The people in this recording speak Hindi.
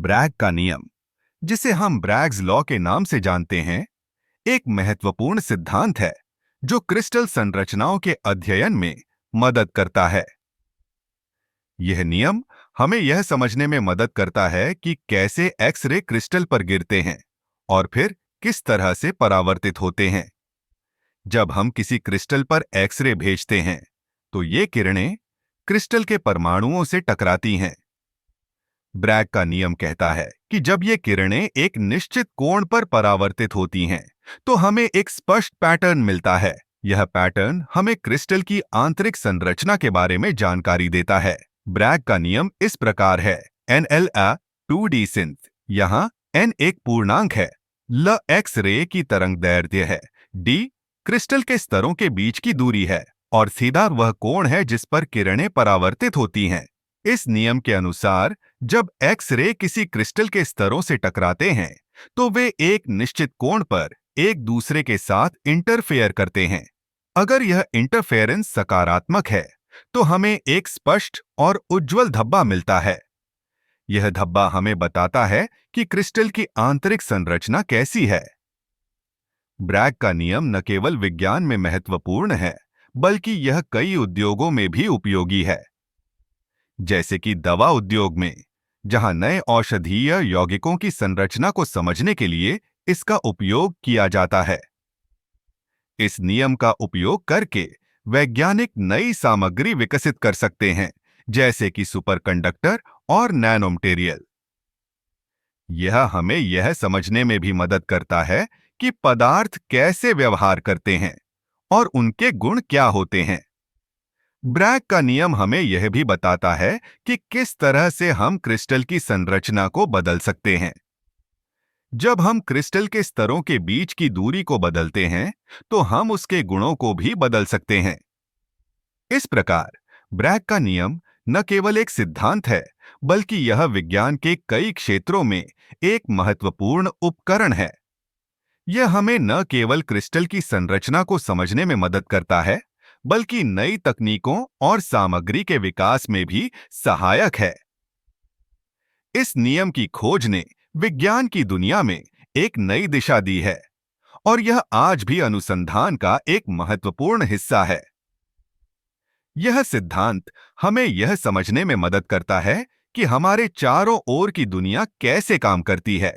ब्रैग का नियम, जिसे हम ब्रैग्स लॉ के नाम से जानते हैं, एक महत्वपूर्ण सिद्धांत है जो क्रिस्टल संरचनाओं के अध्ययन में मदद करता है। यह नियम हमें यह समझने में मदद करता है कि कैसे एक्स-रे क्रिस्टल पर गिरते हैं और फिर किस तरह से परावर्तित होते हैं। जब हम किसी क्रिस्टल पर एक्स-रे भेजते हैं, तो ये किरणें क्रिस्टल के परमाणुओं से टकराती हैं। ब्रैग का नियम कहता है कि जब ये किरणें एक निश्चित कोण पर परावर्तित होती हैं, तो हमें एक स्पष्ट पैटर्न मिलता है। यह पैटर्न हमें क्रिस्टल की आंतरिक संरचना के बारे में जानकारी देता है। ब्रैग का नियम इस प्रकार है: NL 2D सिंथ, यहाँ N एक पूर्णांक है, L एक्स रे की तरंग दैर्ध्य है, D क्रिस्टल के स्तरों के बीच की दूरी है और सीधा वह कोण है जिस पर किरणें परावर्तित होती हैं। इस नियम के अनुसार जब एक्स-रे किसी क्रिस्टल के स्तरों से टकराते हैं, तो वे एक निश्चित कोण पर एक दूसरे के साथ इंटरफेयर करते हैं। अगर यह इंटरफेरेंस सकारात्मक है, तो हमें एक स्पष्ट और उज्ज्वल धब्बा मिलता है। यह धब्बा हमें बताता है कि क्रिस्टल की आंतरिक संरचना कैसी है। ब्रैग का नियम न केवल विज्ञान में महत्वपूर्ण है, बल्कि यह कई उद्योगों में भी उपयोगी है, जैसे कि दवा उद्योग में, जहां नए औषधीय यौगिकों की संरचना को समझने के लिए इसका उपयोग किया जाता है। इस नियम का उपयोग करके वैज्ञानिक नई सामग्री विकसित कर सकते हैं, जैसे कि सुपरकंडक्टर और नैनो मटेरियल। यह हमें यह समझने में भी मदद करता है कि पदार्थ कैसे व्यवहार करते हैं और उनके गुण क्या होते हैं। ब्रैग का नियम हमें यह भी बताता है कि किस तरह से हम क्रिस्टल की संरचना को बदल सकते हैं। जब हम क्रिस्टल के स्तरों के बीच की दूरी को बदलते हैं, तो हम उसके गुणों को भी बदल सकते हैं। इस प्रकार ब्रैग का नियम न केवल एक सिद्धांत है, बल्कि यह विज्ञान के कई क्षेत्रों में एक महत्वपूर्ण उपकरण है। यह हमें न केवल क्रिस्टल की संरचना को समझने में मदद करता है, बल्कि नई तकनीकों और सामग्री के विकास में भी सहायक है। इस नियम की खोज ने विज्ञान की दुनिया में एक नई दिशा दी है और यह आज भी अनुसंधान का एक महत्वपूर्ण हिस्सा है। यह सिद्धांत हमें यह समझने में मदद करता है कि हमारे चारों ओर की दुनिया कैसे काम करती है